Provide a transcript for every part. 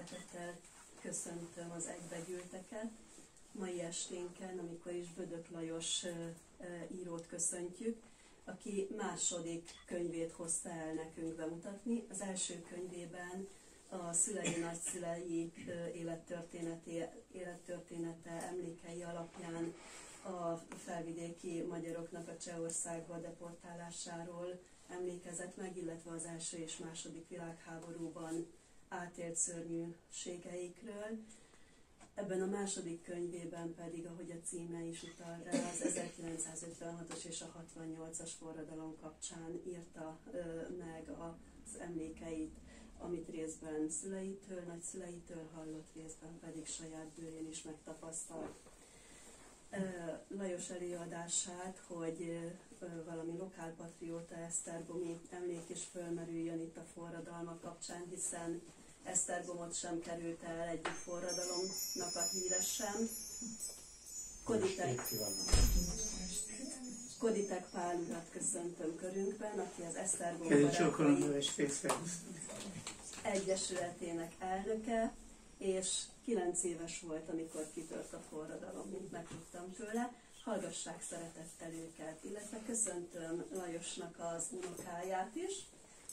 Szeretettel köszöntöm az egybegyűlteket. Mai esténken, amikor is Bödök Lajos írót köszöntjük, aki második könyvét hozta el nekünk bemutatni. Az első könyvében a szülei nagyszülei élettörténete emlékei alapján a felvidéki magyaroknak a Csehországba deportálásáról emlékezett meg, illetve az első és második világháborúban átélt szörnyűségeikről. Ebben a második könyvében pedig, ahogy a címe is utal rá, az 1956-os és a 68-as forradalom kapcsán írta meg az emlékeit, amit részben szüleitől, nagyszüleitől hallott, részben pedig saját bőrén is megtapasztalt. Lajos előadását, hogy valami lokálpatrióta esztergomi emlék is fölmerüljön itt a forradalmak kapcsán, hiszen Esztergomot sem került el egyik forradalomnak a híre sem. Koditek Pál urat köszöntöm körünkben, aki az Esztergom Barátai Egyesületének elnöke, és 9 éves volt, amikor kitört a forradalom, mint megtudtam tőle. Hallgassák szeretettel őket, illetve köszöntöm Lajosnak az unokáját is,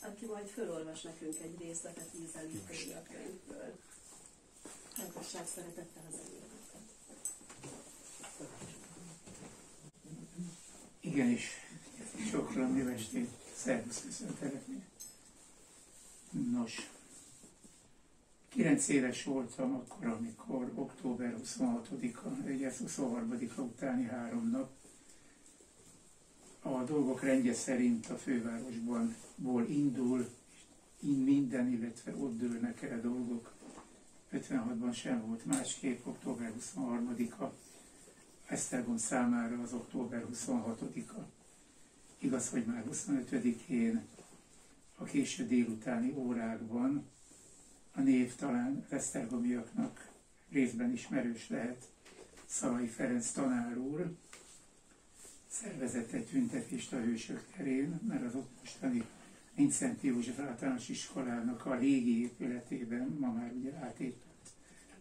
aki majd fölolvas nekünk egy részletet ízelítői a könyvből. Hallgassák szeretettel az előadást. Igenis, sokran jó estét, szervusz, köszöntelek. Nos, 9 éves voltam akkor, amikor október 26-a, ugye 23-a utáni 3 nap a dolgok rendje szerint a fővárosból indul, minden, illetve ott dőlnek el dolgok. 56-ban sem volt másképp, október 23-a, Esztergom számára az október 26-a. Igaz, hogy már 25-én a késő délutáni órákban a név talán esztergomiaknak részben ismerős lehet, Szalai Ferenc tanár úr szervezett egy tüntetést a Hősök terén, mert az ott mostani Mindszenty József általános iskolának a régi épületében, ma már ugye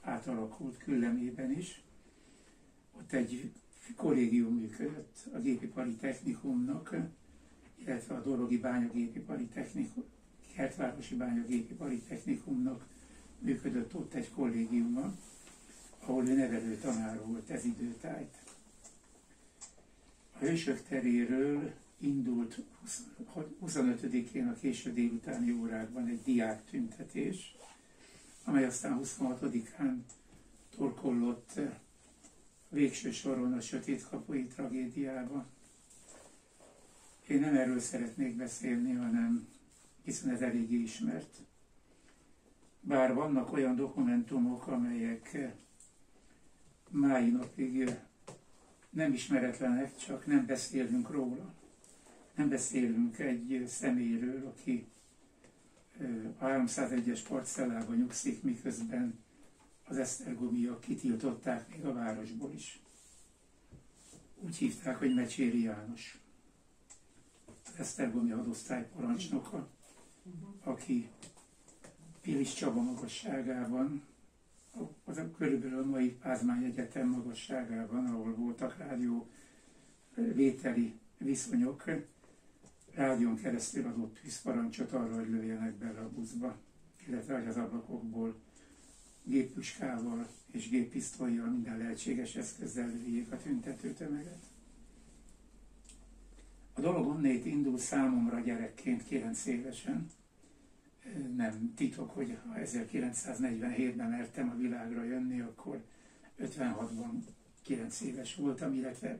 átalakult küllemében is, ott egy kollégium működött a Gépipari Technikumnak, illetve a Dorogi Bányagépipari Technikum, Kertvárosi Bányagépipari Technikumnak működött ott egy kollégiuma, ahol ő nevelő tanár volt ez időtájt. A Hősök teréről indult 25-én a késő délutáni órákban egy diák tüntetés, amely aztán 26-án torkollott végső soron a Sötétkapui tragédiába. Én nem erről szeretnék beszélni, hanem hiszen ez eléggé ismert. Bár vannak olyan dokumentumok, amelyek mái napig nem ismeretlenek, csak nem beszélünk róla. Nem beszélünk egy személyről, aki a 301-es parcellában nyugszik, miközben az esztergomiak kitiltották még a városból is. Úgy hívták, hogy Mecséri János, az esztergomi hadosztály parancsnoka, aki Pilis Csaba magasságában, az körülbelül a mai Pázmány Egyetem magasságában, ahol voltak rádió vételi viszonyok, rádión keresztül adott tűzparancsot arra, hogy lőjenek bele a buszba, illetve hogy az ablakokból géppuskával és géppisztollyal minden lehetséges eszközzel lőjék a tüntető tömeget. A dolog onnét indul számomra gyerekként, 9 évesen. Nem titok, hogy ha 1947-ben mertem a világra jönni, akkor 56-ban 9 éves voltam, illetve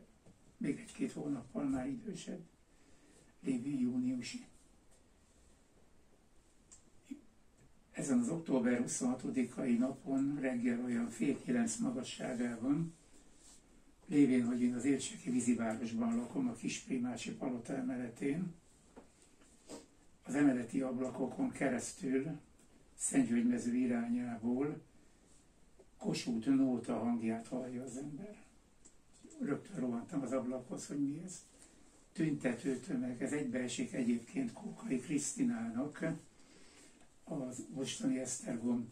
még 1-2 hónappal már idősebb, lévén júniusi. Ezen az október 26-ai napon reggel olyan fél 9 magasságában, lévén, hogy én az Érseki vízivárosban lakom, a Kisprímási palota emeletén, az emeleti ablakokon keresztül Szentgyörgymező irányából Kossuth nóta hangját hallja az ember. Rögtön rohantam az ablakhoz, hogy mi ez. Tüntető tömeg, ez egybeesik egyébként Kókai Krisztinának, az mostani Esztergom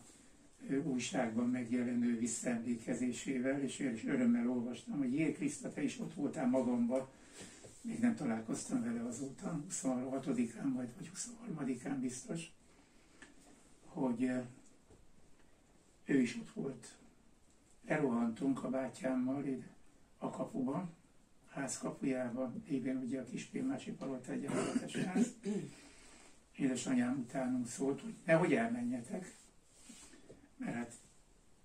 újságban megjelenő visszaemlékezésével, és én is örömmel olvastam, hogy Jé Kriszta, te is ott voltál magamban, még nem találkoztam vele azóta, 26-án vagy 23-án biztos, hogy ő is ott volt. Lerohantunk a bátyámmal ide a kapuba, ház kapujába, igen, ugye a Kispilmási Palota egyenletes ház. Édesanyám utánunk szólt, hogy nehogy elmenjetek, mert hát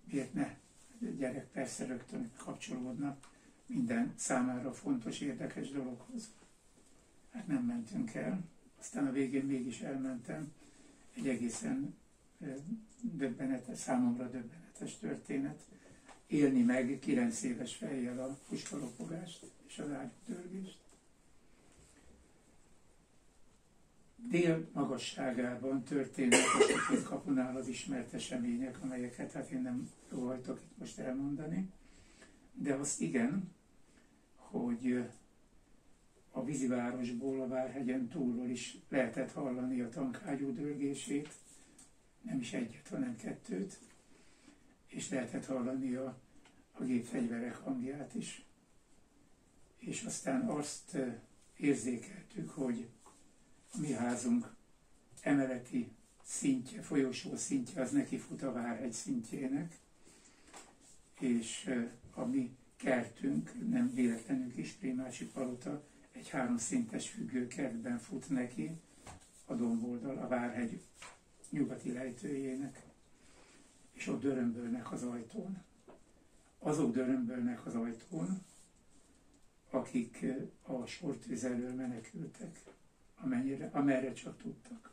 miért ne? A gyerek persze rögtön kapcsolódnak minden számára fontos, érdekes dologhoz. Hát nem mentünk el, aztán a végén mégis elmentem. Egy egészen döbbenetes, számomra döbbenetes történet. Élni meg 9 éves fejjel a puskalopogást és az ágyútörgést. Dél magasságában történnek a Sötét Kapunál az ismert események, amelyeket hát én nem óhajtok itt most elmondani, de azt igen, hogy a vízivárosból, a Várhegyen túlról is lehetett hallani a tankágyú dörgését, nem is egyet, hanem 2, és lehetett hallani a gépfegyverek hangját is. És aztán azt érzékeltük, hogy a mi házunk emeleti szintje, folyosó szintje, az neki fut a Várhegy szintjének, és a mi kertünk, nem véletlenül Kispilmási Palota, egy 3 szintes függőkertben fut neki a domboldal, a Várhegy nyugati lejtőjének, és ott dörömbölnek az ajtón. Azok dörömbölnek az ajtón, akik a sortűz elől menekültek, amerre csak tudtak.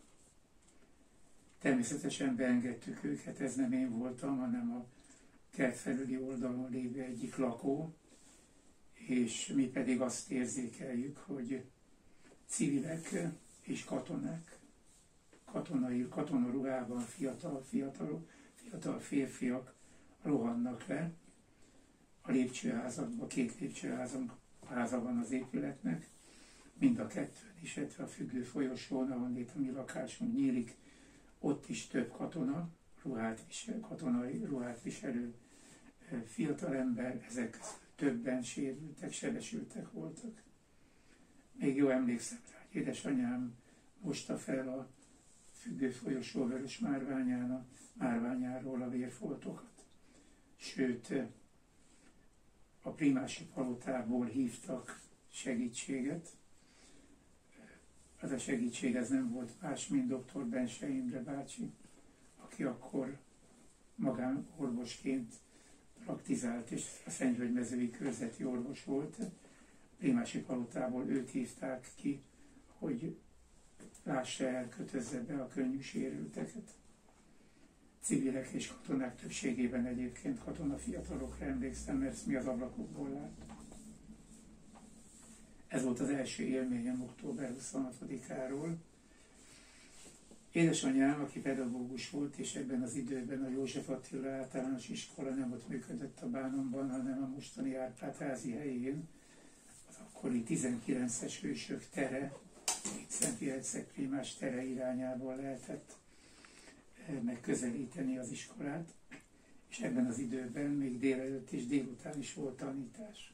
Természetesen beengedtük őket, ez nem én voltam, hanem a kert felüli oldalon lévő egyik lakó, és mi pedig azt érzékeljük, hogy civilek és katonák, katonaruhában fiatal férfiak rohannak le a lépcsőházakba, 2 lépcsőháza van az épületnek, mind a 2 is, illetve a függő folyosón, ahol itt a mi lakásunk nyílik, ott is több katonai ruhát viselő fiatalember, ezek többen sérültek, sebesültek voltak. Még jó emlékszem rá, hogy édesanyám mosta fel a függő folyosó vörös márványáról a vérfoltokat. Sőt, a Primási Palotából hívtak segítséget. Az a segítség ez nem volt más, mint dr. Bense Imre bácsi, aki akkor magánorvosként praktizált, és a Szentvölgymezői körzeti orvos volt. Primási Palotából őt hívták ki, hogy lássa el, kötözze be a könnyű sérülteket. Civilek és katonák többségében egyébként katonafiatalokra emlékszem, mert mi az ablakokból láttuk. Ez volt az első élményem október 26-áról. Édesanyám, aki pedagógus volt, és ebben az időben a József Attila általános iskola nem ott működött a Bánonban, hanem a mostani Árpád-házi helyén, az akkori 19-es hősök tere, itt Szentfélexek Prímás tere irányából lehetett megközelíteni az iskolát, és ebben az időben még délelőtt és délután is volt tanítás.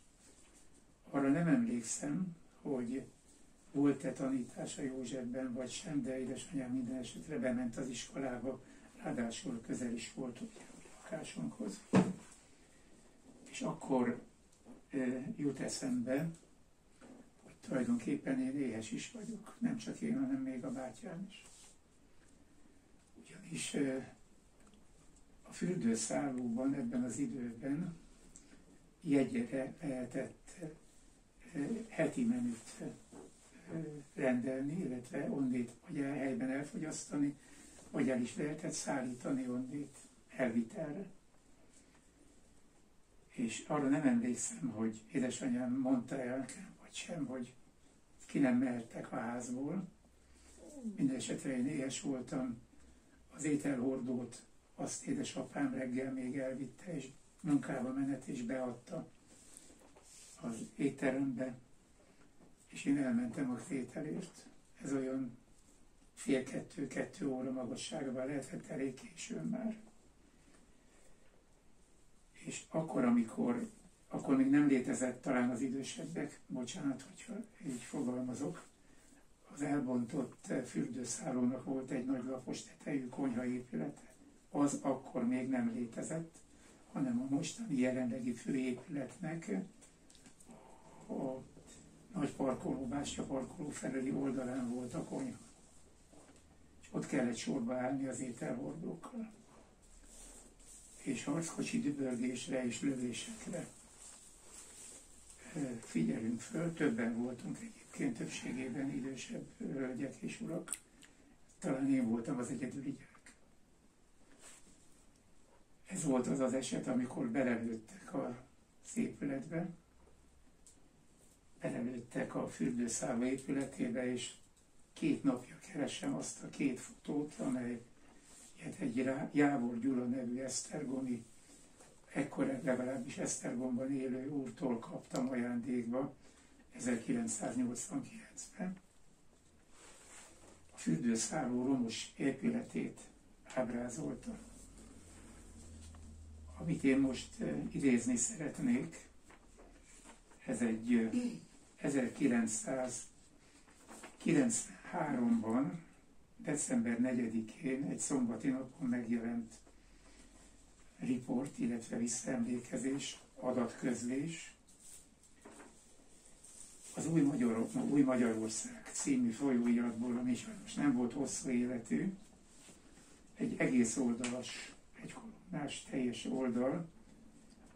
Arra nem emlékszem, hogy volt-e tanítás a Józsefben, vagy sem, de édesanyám minden esetre bement az iskolába, ráadásul közel is volt ugye a lakásunkhoz. És akkor jut eszembe, hogy tulajdonképpen én éhes is vagyok, nem csak én, hanem még a bátyám is. Ugyanis a fürdőszállóban ebben az időben jegyre lehetett heti menüt rendelni, illetve onnét vagy helyben elfogyasztani, vagy el is lehetett szállítani onnét elvitelre. És arra nem emlékszem, hogy édesanyám mondta el nekem, vagy sem, hogy ki nem mehettek a házból. Mindenesetre én éhes voltam, az ételhordót azt édesapám reggel még elvitte, és munkába menet és beadta az étterembe, és én elmentem a ételért. Ez olyan 1:30-2 óra magasságban lehetett, elég későn már. És akkor még nem létezett talán az idősebbek, bocsánat, hogyha így fogalmazok, az elbontott fürdőszálónak volt egy nagy lapos tetejű konyhaépülete. Az akkor még nem létezett, hanem a mostani jelenlegi főépületnek a nagy parkoló, bástya parkoló felüli oldalán volt a konyha. És ott kellett sorba állni az ételhordókkal. És harckocsi dübörgésre és lövésekre figyelünk föl, többen voltunk egyébként, többségében idősebb hölgyek és urak. Talán én voltam az egyedüli gyerek. Ez volt az az eset, amikor belelőttek az épületbe, belelőttek a fürdőszáló épületébe, és 2 napja keresem azt a 2 fotót, amely egy Jávor Gyula nevű esztergomi, ekkor legalábbis Esztergomban élő úrtól kaptam ajándékba 1989-ben. A fürdőszáló romos épületét ábrázolta. Amit én most idézni szeretnék, ez egy 1993-ban, december 4-én, egy szombati napon megjelent riport, illetve visszaemlékezés, adatközlés. Az Új Magyarország című folyóiratból, ami sajnos nem volt hosszú életű, egy egész oldalas, egy kolonnás teljes oldal,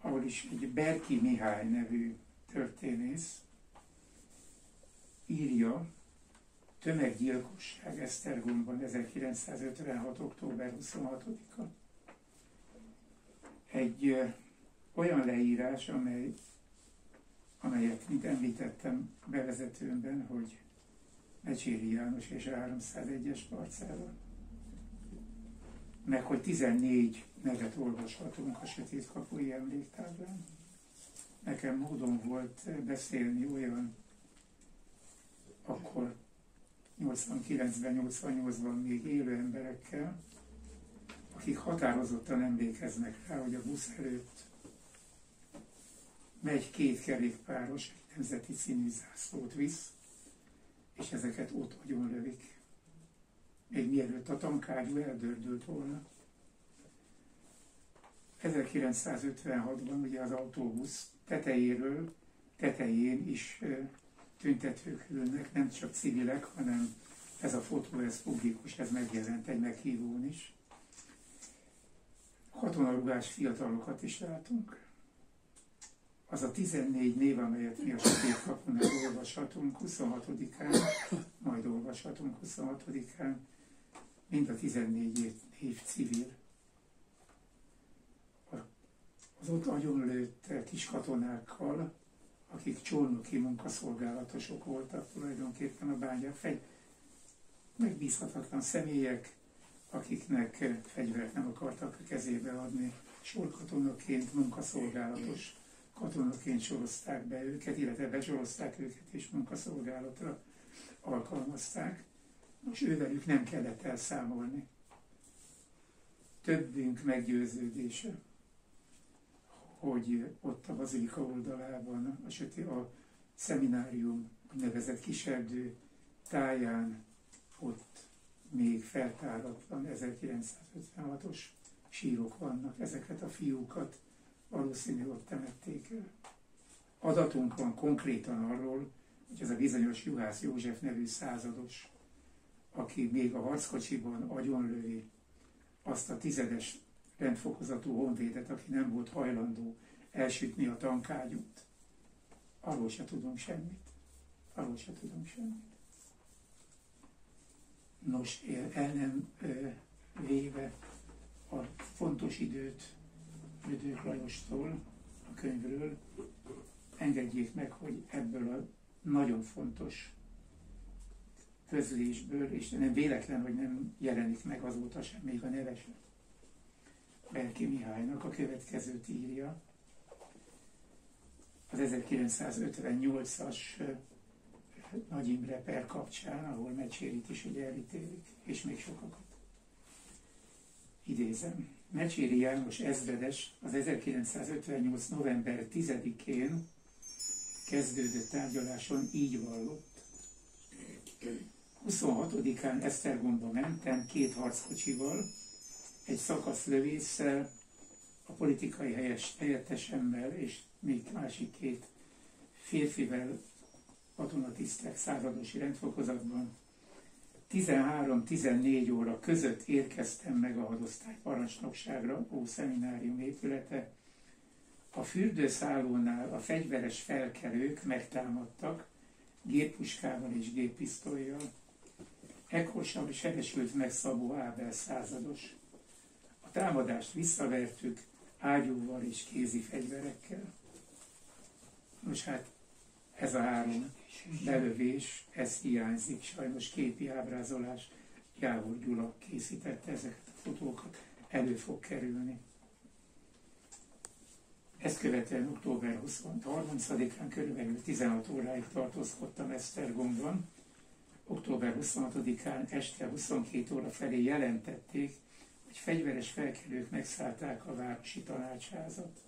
ahol is egy Berki Mihály nevű történész írja, tömeggyilkosság Esztergomban 1956. október 26-a. Egy olyan leírás, amelyet, mint említettem bevezetőmben, hogy Mecséri János és a 301-es parcella, meg hogy 14 nevet olvashatunk a Sötét Kapui emléktáblán. Nekem módom volt beszélni olyan, akkor 89-ben, 88-ban még élő emberekkel, akik határozottan emlékeznek rá, hogy a busz előtt megy 2 kerékpáros, egy nemzeti színű zászlót visz, és ezeket ott agyonlövik. Még mielőtt a tankágyú eldördült volna. 1956-ban ugye az autóbusz tetején is tüntetők ülnek, nem csak civilek, hanem ez a fotó, ez publikus, ez megjelent egy meghívón is. Katonarugás fiatalokat is látunk. Az a 14 név, amelyet mi a Sötét Kapunál olvashatunk 26-án, majd olvashatunk 26-án, mind a 14 név civil. Az ott agyonlőtt kiskatonákkal, akik csónoki munkaszolgálatosok voltak tulajdonképpen a bányák, megbízhatatlan személyek, akiknek fegyvert nem akartak a kezébe adni. Sorkatonaként, munkaszolgálatos katonaként sorozták be őket, illetve besorozták őket és munkaszolgálatra alkalmazták. Most ővelük nem kellett elszámolni. Többünk meggyőződése, hogy ott a bazilika oldalában, a szeminárium úgynevezett kiserdő táján, ott még feltáratlan 1956-os sírok vannak. Ezeket a fiúkat valószínűleg ott temették el. Adatunk van konkrétan arról, hogy ez a bizonyos Juhász József nevű százados, aki még a harckocsiban agyonlövi azt a 10-es rendfokozatú honvédet, aki nem volt hajlandó elsütni a tankágyút. Arról se tudunk semmit. Nos, el nem véve a fontos időt Rödők Lajostól, a könyvről, engedjék meg, hogy ebből a nagyon fontos közlésből, és nem véletlen, hogy nem jelenik meg azóta sem még a neve sem, Berki Mihálynak a következőt írja. Az 1958-as Nagy Imre per kapcsán, ahol Mecsérit is ugye elítélik, és még sokakat. Idézem. Mecséri János ezredes az 1958. november 10-én kezdődött tárgyaláson így vallott. 26-án Esztergomba mentem 2 harckocsival, egy szakaszlövésszel, a politikai helyettesemmel és még másik 2 férfivel, katonatisztek századosi rendfokozatban. 13-14 óra között érkeztem meg a hadosztály parancsnokságra, Ószeminárium épülete. A fürdőszállónál a fegyveres felkelők megtámadtak, géppuskával és géppisztollyal. Ekkor sem sebesült meg Szabó Ábel százados. A támadást visszavertük ágyúval és kézi fegyverekkel. Nos hát, ez a 3 belövés, ez hiányzik, sajnos képi ábrázolás. Jávor Gyula készítette ezeket a fotókat, elő fog kerülni. Ezt követően október 23-án körülbelül 16 óráig tartózkodtam Esztergomban. Október 26-án este 22 óra felé jelentették, hogy fegyveres felkelők megszállták a városi tanácsházat.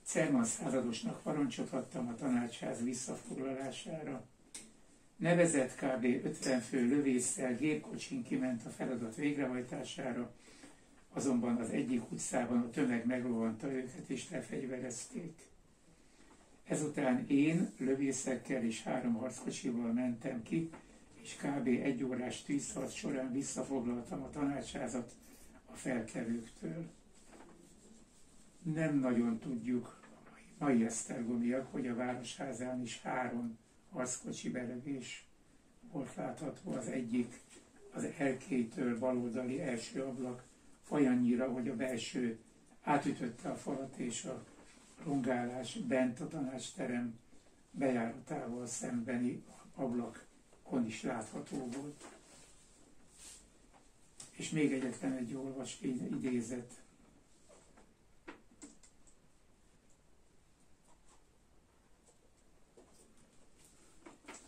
Cerman századosnak parancsot adtam a tanácsház visszafoglalására. Nevezett kb. 50 fő lövésszel gépkocsin kiment a feladat végrehajtására, azonban az egyik utcában a tömeg megrovanta őket és lefegyverezték. Ezután én lövészekkel és 3 harckocsival mentem ki, és kb. 1 órás tűzharc során visszafoglaltam a tanácsházat a felkelőktől. Nem nagyon tudjuk, a mai esztergomiak, hogy a városházán is 3 harckocsi belövés volt látható. Az egyik az erkélytől baloldali első ablak, olyannyira, hogy a belső átütötte a falat, és a rongálás bent a tanácsterem bejáratával szembeni ablakon is látható volt. És még egyetlen egy idézet.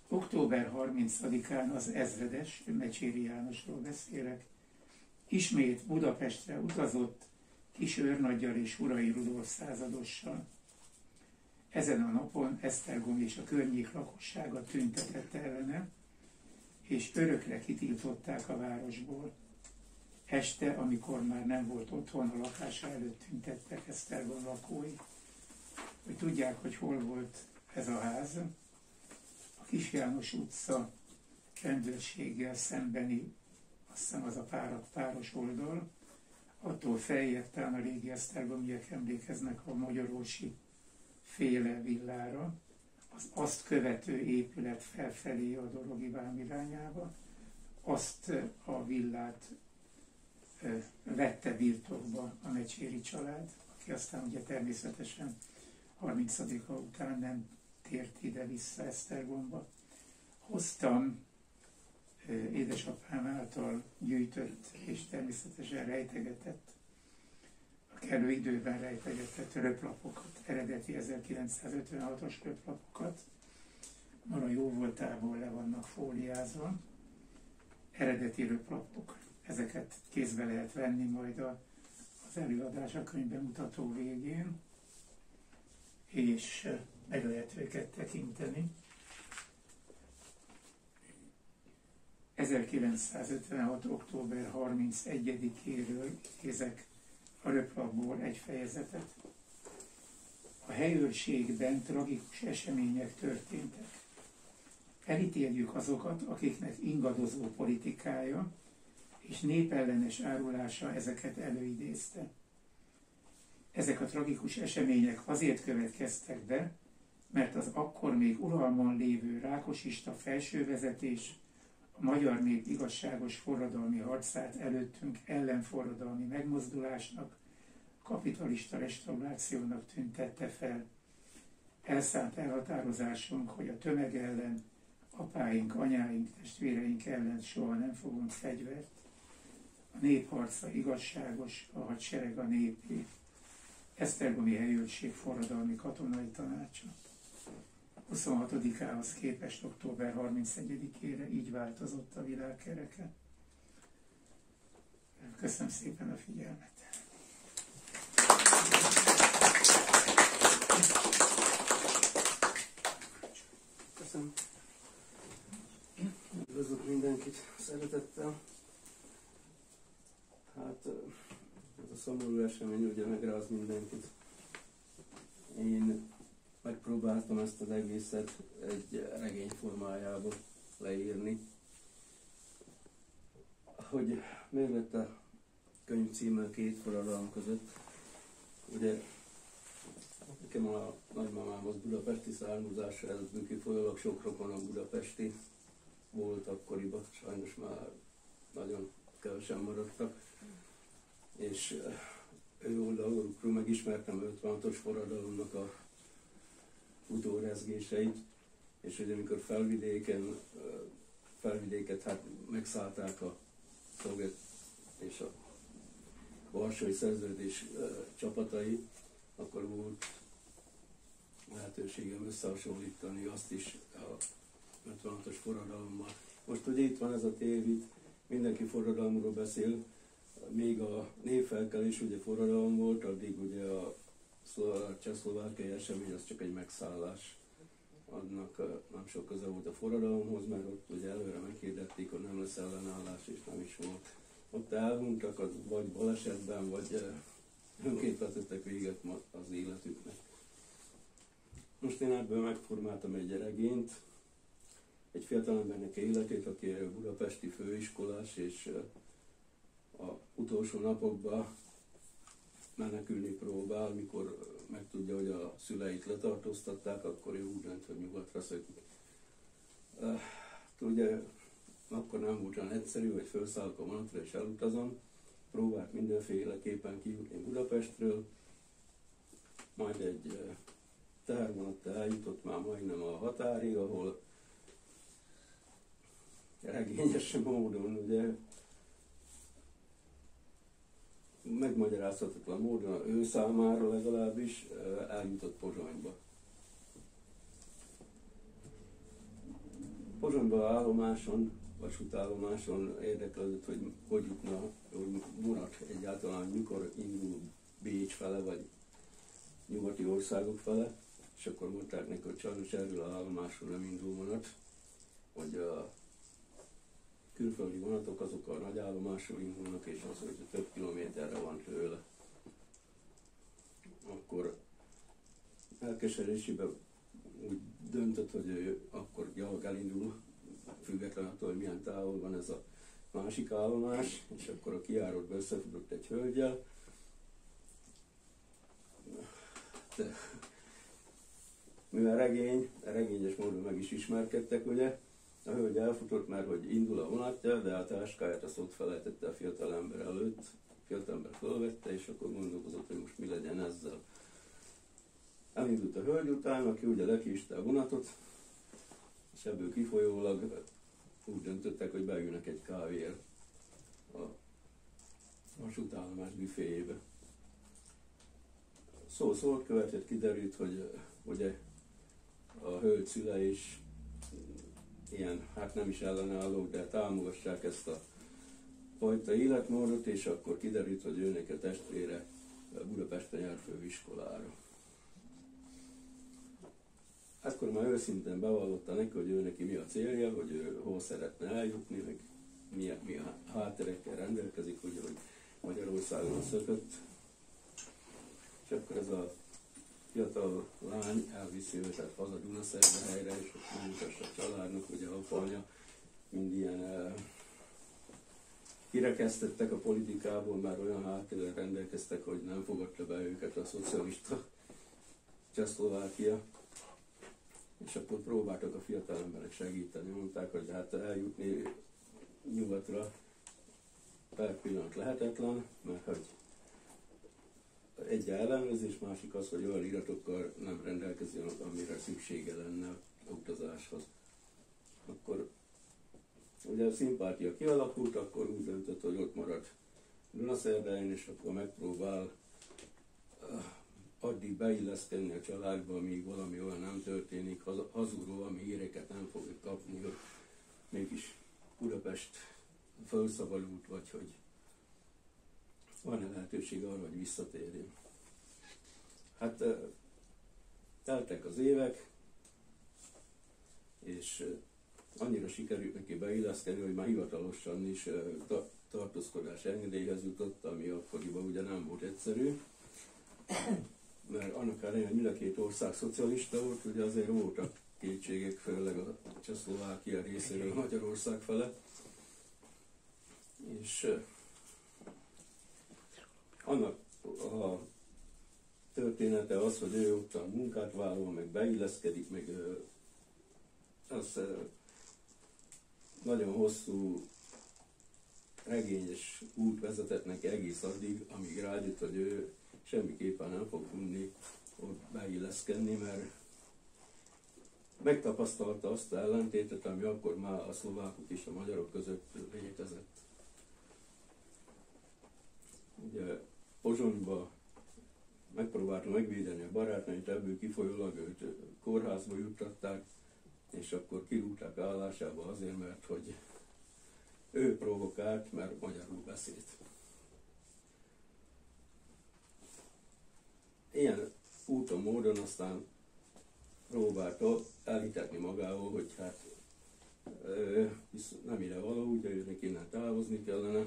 Október 30-án az ezredes, Mecséri Jánosról beszélek, ismét Budapestre utazott kis őrnaggyal és Urai Rudolf századossal. Ezen a napon Esztergom és a környék lakossága tüntetett ellene, és örökre kitiltották a városból. Este, amikor már nem volt otthon, a lakása előtt tüntettek Esztergom lakói. Hogy tudják, hogy hol volt ez a ház, a Kis János utca rendőrséggel szembeni, azt hiszem az a páros oldal, attól feljebb talán a régi esztergomiek emlékeznek a magyarósi féle villára, az azt követő épület felfelé a Dorogi Vám irányába, azt a villát vette birtokba a Mecséri család, aki aztán ugye természetesen 30-a után nem tért ide-vissza Esztergomba. Hoztam édesapám által gyűjtött és természetesen rejtegetett, a kellő időben rejtegetett röplapokat, eredeti 1956-os röplapokat, Mara jó voltából le vannak fóliázva, eredeti röplapok. Ezeket kézbe lehet venni majd az előadás a könyvbemutató végén, és meg lehet őket tekinteni. 1956. október 31-éről idézek a röplapból egy fejezetet. A helyőrségben tragikus események történtek. Elítéljük azokat, akiknek ingadozó politikája és népellenes árulása ezeket előidézte. Ezek a tragikus események azért következtek be, mert az akkor még uralmon lévő rákosista felsővezetés a magyar nép igazságos forradalmi harcát előttünk ellenforradalmi megmozdulásnak, kapitalista restaurációnak tüntette fel. Elszánt elhatározásunk, hogy a tömeg ellen, apáink, anyáink, testvéreink ellen soha nem fogunk fegyvert. A népharca igazságos, a hadsereg a népé. Esztergomi helyőrség forradalmi katonai tanácsa. 26-ához képest október 31-ére így változott a világ kereke. Köszönöm szépen a figyelmet! Köszönöm. Üdvözlök mindenkit szeretettel. Hát ez a szomorú esemény ugye megráz mindenkit. Én megpróbáltam ezt az egészet egy regény formájába leírni. Hogy miért lett a könyv címe Két forradalom között? Ugye nekem a nagymamám az budapesti származásra, ez kifolyólag sok rokonom budapesti volt akkoriban, sajnos már nagyon kevesen maradtak. És ő oldalukról megismertem a 56-os forradalomnak a utórezgéseit, és hogy amikor felvidéket hát megszállták a szovjet és a Varsói Szerződés csapatai, akkor volt lehetőségem összehasonlítani azt is a 56-os forradalommal. Most ugye itt van ez a tévít, mindenki forradalomról beszél, még a névfelkelés ugye forradalom volt, addig ugye a csehszlovákiai esemény az csak egy megszállás. Annak nem sok köze volt a forradalomhoz, mert ott ugye előre meghirdették, hogy nem lesz ellenállás, és nem is volt. Ott elhunytak, vagy balesetben, vagy önként vetettek véget az életüknek. Most én ebből megformáltam egy regényt, egy fiatalembernek életét, aki budapesti főiskolás, és a utolsó napokban menekülni próbál, mikor megtudja, hogy a szüleit letartóztatták, akkor ő úgy dönt, hogy nyugatra szökik. Ugye akkor nem volt olyan egyszerű, hogy felszállok a vonatra és elutazom. Próbált mindenféleképpen kijutni Budapestről, majd egy tehervonattal eljutott már majdnem a határig, ahol regényes módon, ugye, megmagyarázhatatlan módon ő számára legalábbis eljutott Pozsonyba. Pozsonyba állomáson, vasútállomáson érdeklődött, hogy jutna, hogy vonat egyáltalán mikor indul Bécs fele, vagy nyugati országok fele, és akkor mondták neki, hogy sajnos erről az állomásról nem indul vonat, hogy a külföldi vonatok azok a nagy állomásról indulnak, és az, hogy több kilométerre van tőle. Akkor elkeserésében úgy döntött, hogy ő akkor gyalog elindul, függetlenül attól, hogy milyen távol van ez a másik állomás, és akkor a kijárótba összefutott egy hölgyel. De mivel regényes módon meg is ismerkedtek, ugye, a hölgy elfutott már, hogy indul a vonatja, de a táskáját azt ott felejtette a fiatalember előtt. A fiatalember fölvette, és akkor gondolkozott, hogy most mi legyen ezzel. Elindult a hölgy után, aki ugye lekiste a vonatot, és ebből kifolyólag úgy döntöttek, hogy beülnek egy kávéért a vasútállomás büféjébe. Szólt követett, kiderült, hogy ugye a hölgy szüle is ilyen, hát nem is ellenállók, de támogassák ezt a fajta életmódot, és akkor kiderült, hogy őnek a testvére Budapesten jár főiskolára. Akkor már őszintén bevallotta neki, hogy ő neki mi a célja, hogy ő hol szeretne eljutni, meg mi a hátterekkel rendelkezik, ugye, hogy Magyarországon szökött. És akkor ez a fiatal lány elviszi őt haza Dunaszerdahelyre, és ott megmutassa a családnak, ugye apa, anya mind ilyen kirekesztettek a politikából, már olyan háttérrel rendelkeztek, hogy nem fogadta be őket a szocialista Csehszlovákia. És akkor próbáltak a fiatal emberek segíteni, mondták, hogy hát eljutni nyugatra per pillanat lehetetlen, mert hogy egy ellenőrzés, másik az, hogy olyan iratokkal nem rendelkezzen, amire szüksége lenne a utazáshoz. Akkor ugye a szimpátia kialakult, akkor úgy döntött, hogy ott marad Dunaszerdahelyen, és akkor megpróbál addig beilleszkedni a családba, amíg valami olyan nem történik, hazugról, ami híreket nem fog kapni, hogy mégis Budapest felszabadult, vagy hogy van-e lehetőség arra, hogy visszatérjön. Hát teltek az évek, és annyira sikerült neki beilleszkedni, hogy már hivatalosan is tartózkodás engedélyhez jutott, ami akkoriban ugye nem volt egyszerű. Mert annak ellenére, hogy mind a két ország szocialista volt, ugye azért voltak kétségek, főleg a Csehszlovákia részéről Magyarország fele. És annak a története az, hogy ő ottan munkát vállal, meg beilleszkedik, meg az nagyon hosszú regényes út vezetett neki egész addig, amíg rájött, hogy ő semmiképpen nem fog tudni ott beilleszkedni, mert megtapasztalta azt az ellentétet, ami akkor már a szlovákok és a magyarok között létezett. Ugye Pozsonyba megpróbálta megvédeni a barátnőit, ebből kifolyólag őt kórházba juttatták, és akkor kirúgták állásába azért, mert hogy ő provokált, mert magyarul beszélt. Ilyen úton, módon aztán próbálta elhitetni magával, hogy hát nem ide való, ugye őnek innen távozni kellene,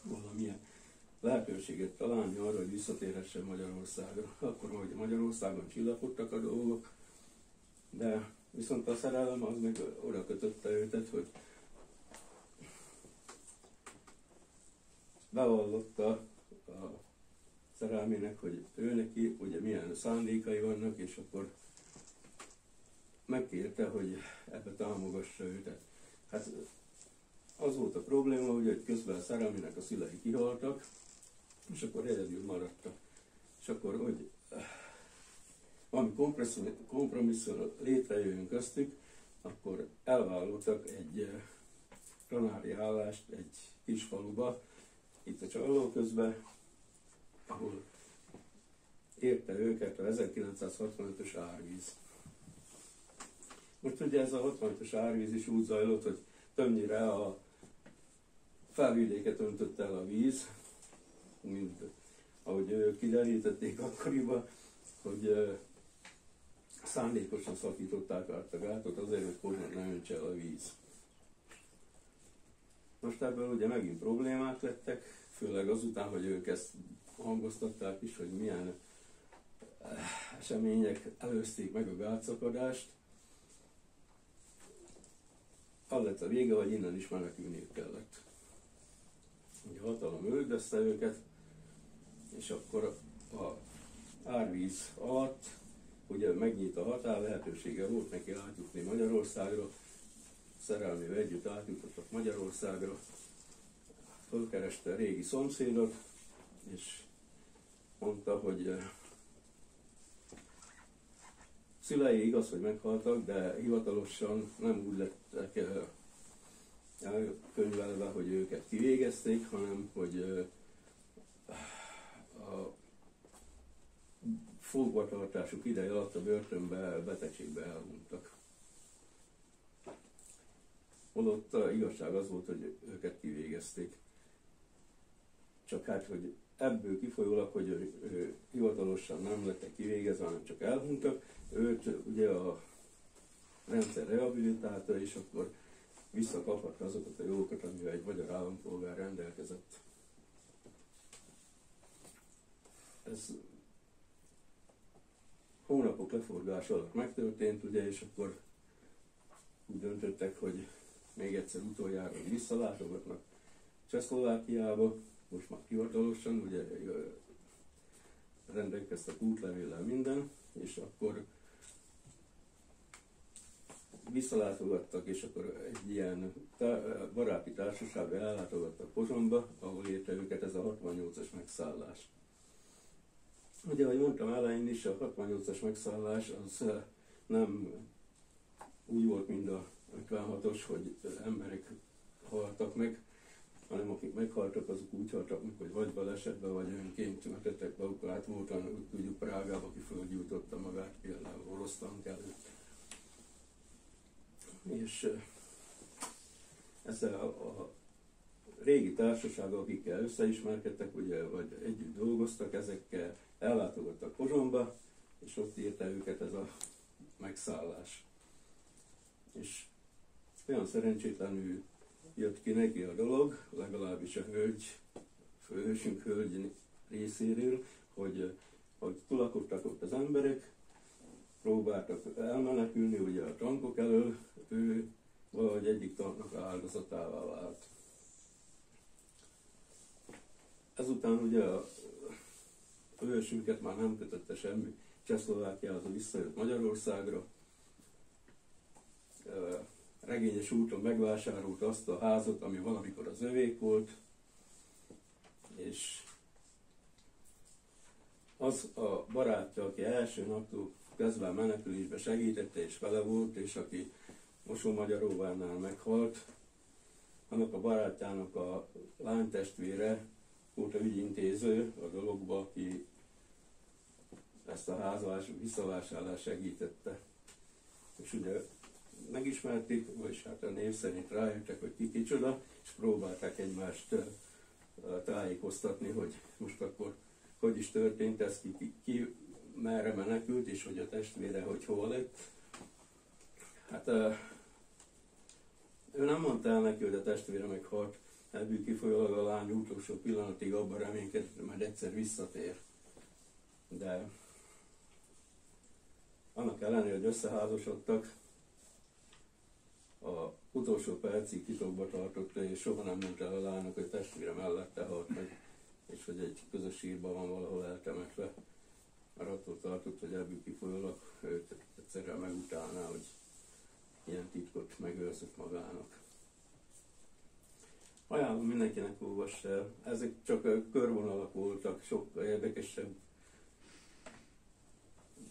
valamilyen lehetőséget találni arra, hogy visszatérhessen Magyarországra. Akkor majd Magyarországon csillapodtak a dolgok, de viszont a szerelem az meg oda kötötte őtet, hogy bevallotta a szerelmének, hogy ő neki ugye milyen szándékai vannak, és akkor megkérte, hogy ebbe támogassa őtet. Hát az volt a probléma, hogy közben a szerelmének a szülei kihaltak, és akkor egyedül maradtak. És akkor, hogy valami kompromisszum létrejön köztük, akkor elvállaltak egy tanári állást egy kis faluba, itt a Csalló közben, ahol érte őket a 1965-ös árvíz. Most ugye ez a 65-ös árvíz is úgy zajlott, hogy többnyire a felvidéket öntött el a víz, mint ahogy kiderítették akkoriban, hogy szándékosan szakították át a gátot azért, hogy Pozsony ne öntse el a víz. Most ebből ugye megint problémák lettek, főleg azután, hogy ők ezt hangoztatták is, hogy milyen események előzték meg a gátszakadást. Az lett a vége, hogy innen is menekülniük kellett. Ugye a hatalom üldözte őket, és akkor a árvíz alatt ugye megnyit a határ, lehetősége volt neki átjutni Magyarországra, szerelmével együtt átjutottak Magyarországra, fölkereste a régi szomszédot, és mondta, hogy szülei igaz, hogy meghaltak, de hivatalosan nem úgy lettek elkönyvelve, hogy őket kivégezték, hanem hogy a fogvatartásuk ideje alatt a börtönbe, betegségbe elhunytak. Holott a igazság az volt, hogy őket kivégezték. Csak hát, hogy ebből kifolyólag, hogy ő hivatalosan nem lettek kivégezve, hanem csak elhunytak, őt ugye a rendszer rehabilitálta, és akkor visszakaphatta azokat a jogokat, amivel egy magyar állampolgár rendelkezett. Ez hónapok leforgás alatt megtörtént, ugye, és akkor úgy döntöttek, hogy még egyszer utoljára visszalátogatnak Csehszlovákiába, most már hivatalosan, ugye rendelkeztek útlevéllel minden, és akkor visszalátogattak, és akkor egy ilyen baráti társasággal ellátogattak Pozsonyba, ahol érte őket ez a 68-as megszállás. Ugye, ahogy mondtam elején is, a 68-as megszállás az nem úgy volt, mint a 56-os, hogy emberek haltak meg, hanem akik meghaltak, azok úgy haltak meg, hogy vagy balesetben, vagy önként vetettek maguk át. Voltan, úgy tudjuk, Prágába, aki fölgyújtotta magát például orosz tank előtt. És ezzel a régi társaságok, akikkel összeismerkedtek, ugye, vagy együtt dolgoztak, ezekkel ellátogattak Pozsonyba, és ott írta őket ez a megszállás. És olyan szerencsétlenül jött ki neki a dolog, legalábbis a főhősünk hölgy részéről, hogy tulakodtak ott az emberek, próbáltak elmenekülni ugye a tankok elől, ő valahogy egyik tanknak áldozatává vált. Ezután ugye a főhősünket már nem kötötte semmi, Csehszlovákiához visszajött Magyarországra, regényes úton megvásárolt azt a házat, ami valamikor az övék volt, és az a barátja, aki első naptól kezdve a menekülésbe segítette és vele volt, és aki Mosonmagyaróvárnál meghalt, annak a barátjának a lánytestvére volt a ügyintéző a dologba, aki ezt a házas visszavásárlást segítette. És ugye megismerték, vagyis hát a név szerint rájöttek, hogy ki kicsoda, és próbálták egymást tájékoztatni, hogy most akkor hogy is történt ez, ki merre menekült, és hogy a testvére hogy hol lett. Hát ő nem mondta el neki, hogy a testvére meghalt, ebből kifolyólag a lány utolsó pillanatig abban reménykedett, hogy majd egyszer visszatér. De annak ellenére, hogy összeházasodtak, a utolsó percig titokba tartotta, és soha nem mondta el a lánynak, hogy a testvére mellette halt meg, és hogy egy közös sírban van valahol eltemetve. Mert attól tartott, hogy ebből kifolyólag őt egyszerre megutálná, hogy ilyen titkot megőrzött magának. Ajánlom mindenkinek, olvassa el. Ezek csak körvonalak voltak, sokkal érdekesebb,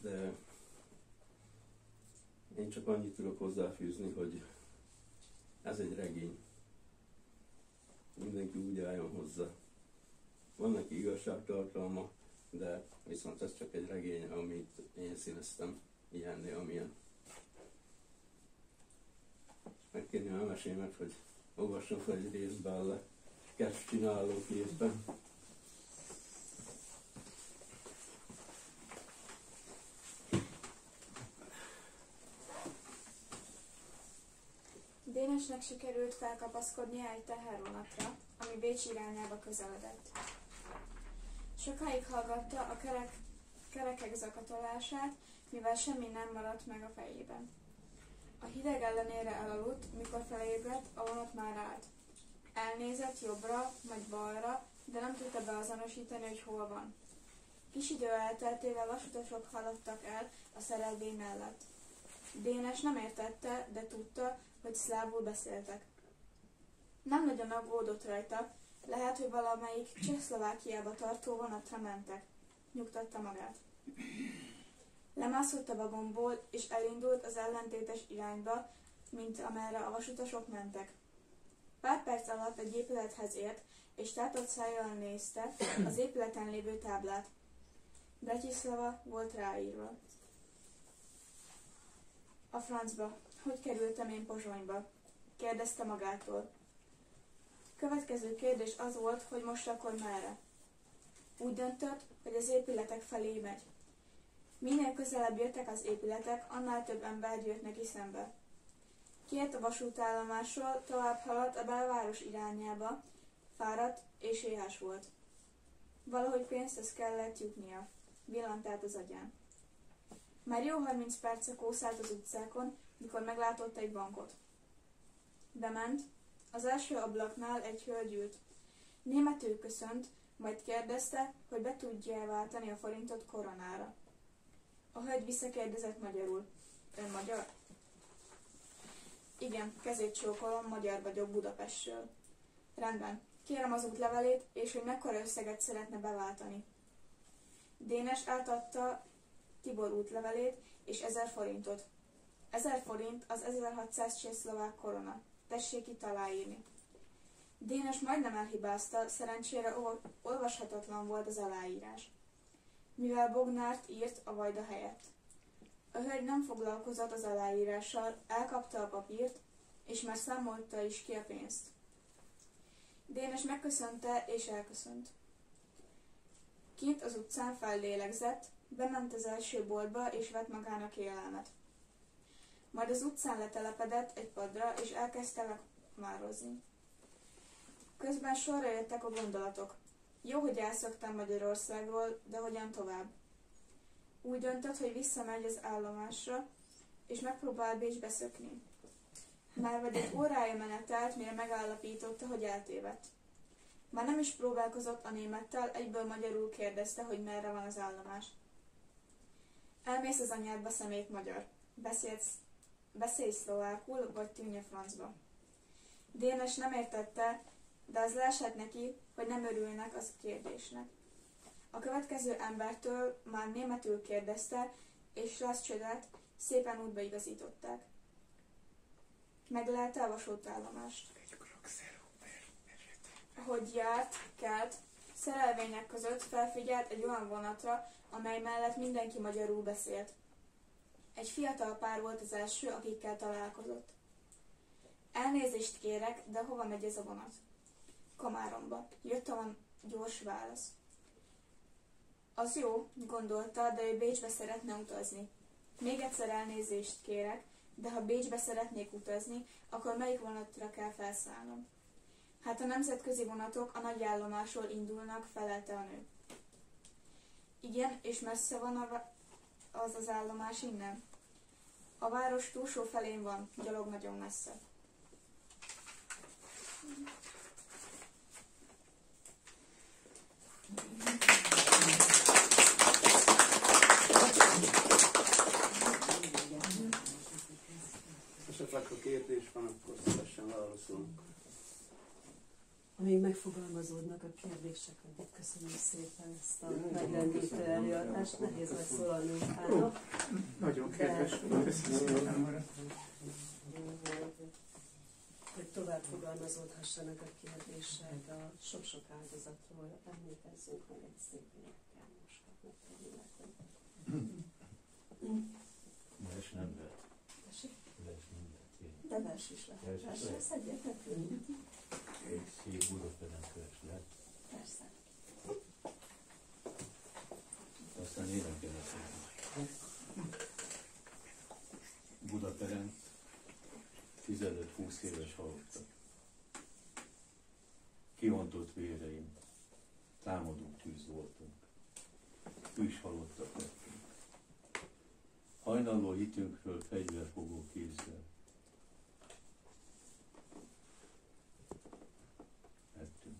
de én csak annyit tudok hozzáfűzni, hogy ez egy regény. Mindenki úgy álljon hozzá. Van neki igazságtartalma, de viszont ez csak egy regény, amit én színeztem ilyenné, amilyen. Megkérném a mesémet, hogy olvassam fel egy részt belőle, csinálóképpen. Dénesnek sikerült felkapaszkodnia egy tehervonatra, ami Bécs irányába közeledett. Sokáig hallgatta a kerekek zakatolását, mivel semmi nem maradt meg a fejében. A hideg ellenére elaludt, mikor felébredt, a vonat már állt. Elnézett jobbra, majd balra, de nem tudta beazonosítani, hogy hol van. Kis idő elteltével vasutasok haladtak el a szerelvény mellett. Dénes nem értette, de tudta, hogy szlávul beszéltek. Nem nagyon aggódott rajta, lehet, hogy valamelyik Csehszlovákiába tartó vonatra mentek. Nyugtatta magát. Lemászott a vagonból, és elindult az ellentétes irányba, mint amerre a vasutasok mentek. Pár perc alatt egy épülethez ért, és tátott szájjal nézte az épületen lévő táblát. Bratislava volt ráírva. A francba, hogy kerültem én Pozsonyba? Kérdezte magától. Következő kérdés az volt, hogy most akkor merre. Úgy döntött, hogy az épületek felé megy. Minél közelebb jöttek az épületek, annál több ember jött neki szembe. Kiért a vasútállomásról, tovább haladt a belváros irányába, fáradt és éhes volt. Valahogy pénzhez kellett jutnia, villant át az agyán. Már jó 30 perce kószált az utcákon, mikor meglátott egy bankot. Bement, az első ablaknál egy hölgy ült. Németül köszönt, majd kérdezte, hogy be tudja váltani a forintot koronára. A hölgy visszakérdezett magyarul. Ön magyar? Igen, kezét csókolom, magyar vagyok Budapestről. Rendben, kérem az útlevelét, és hogy mekkora összeget szeretne beváltani. Dénes átadta Tibor útlevelét és 1000 forintot. 1000 forint az 1600 csehszlovák korona. Tessék itt aláírni. Dénes majdnem elhibázta, szerencsére olvashatatlan volt az aláírás, mivel Bognárt írt a vajda helyett. A hölgy nem foglalkozott az aláírással, elkapta a papírt, és már számolta is ki a pénzt. Dénes megköszönte és elköszönt. Kint az utcán fellélegzett, bement az első boltba és vett magának élelmet. Majd az utcán letelepedett egy padra és elkezdte lekmározni. Közben sorra jöttek a gondolatok. Jó, hogy elszöktem Magyarországról, de hogyan tovább? Úgy döntött, hogy visszamegy az állomásra, és megpróbál Bécsbe szökni. Már vagy egy órája menetelt, mire megállapította, hogy eltévedt. Már nem is próbálkozott a némettel, egyből magyarul kérdezte, hogy merre van az állomás. Elmész az anyádba, szemét magyar. Beszélj szlovákul, vagy tűnj a francba. Dénes nem értette, de az leesett neki, hogy nem örülnek az kérdésnek. A következő embertől már németül kérdezte, és lesz csodát, szépen útba igazították. Meglelte a vasútállomást. Ahogy járt, kelt, szerelvények között felfigyelt egy olyan vonatra, amely mellett mindenki magyarul beszélt. Egy fiatal pár volt az első, akikkel találkozott. Elnézést kérek, de hova megy ez a vonat? Komáromba. Jött a gyors válasz. Az jó, gondolta, de ő Bécsbe szeretne utazni. Még egyszer elnézést kérek, de ha Bécsbe szeretnék utazni, akkor melyik vonatra kell felszállnom? Hát a nemzetközi vonatok a nagyállomásról indulnak, felelte a nő. Igen, és messze van az állomás innen? A város túlsó felén van, gyalog nagyon messze. Esetleg, ha kérdés van, akkor szívesen válaszolunk. Amíg megfogalmazódnak a kérdések, addig köszönjük szépen ezt a megrendítő előadást, nehéz megszólalni utána. Nagyon kedves, köszönöm arra. Hogy tovább fogalmazódhassanak a kérdések, a sok-sok áldozatról emlékezzünk meg egy szép énekkel most megkerülnek. Vers nem lehet. Tessék? Vers nem lehet. De vers is lehet. Vers lesz egyetlen. Egy szép Budapest vers lehet. Persze. Aztán énekelnek. Budapesten 15-20 éves halottak. Kiontott véreim, támadó tűz voltunk. Ős halottak lettünk. Hajnaló hitünkről fegyverfogó kézzel. Ettünk.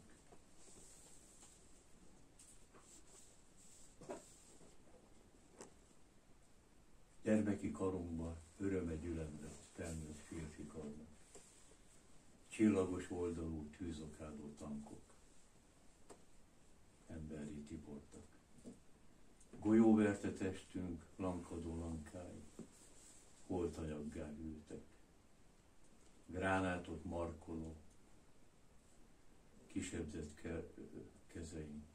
Gyermeki karomba öröme gyülemlett felnőtt férfi karnak. Csillagos oldalú tűzokádó tankok. Emberré tiportak. Golyóverte testünk lankadó lankái. Holtanyaggá ültek. Gránátot markoló, kisebzett kezeink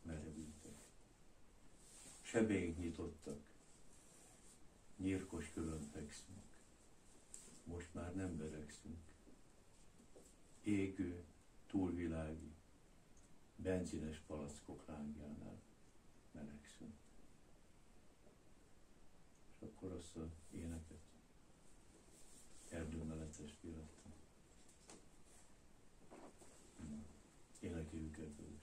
merevültek. Sebeink nyitottak, nyírkos kövön fekszünk. Most már nem verekszünk. Égő, túlvilági, benzines palackok lángjánál melegszünk. És akkor azt az éneket erdőmeletes élettem. Énekeljük ebből is.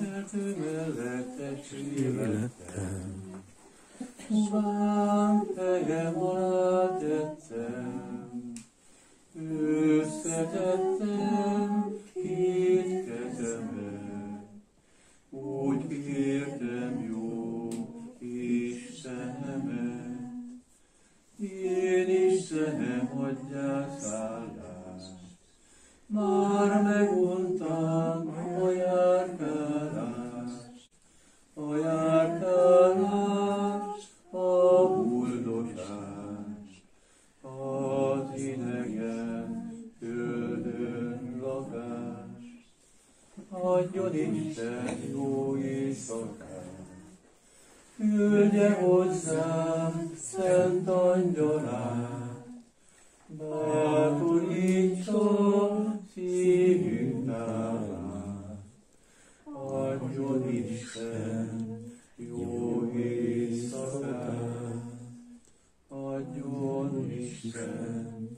Erdőmeletes élettem, hová fejem alá tettem, összetettem két kezemet, úgy kértem jó Istenemet. Én Istenem, adjál szállást, már meguntam a járkálást, a buldosást, az idegen földön lakást. Adjon Isten jó éjszakát, küldje hozzám szent angyalát, bátorítsa szívünk tárát. Adjon Isten jó éjszakát, adjon Isten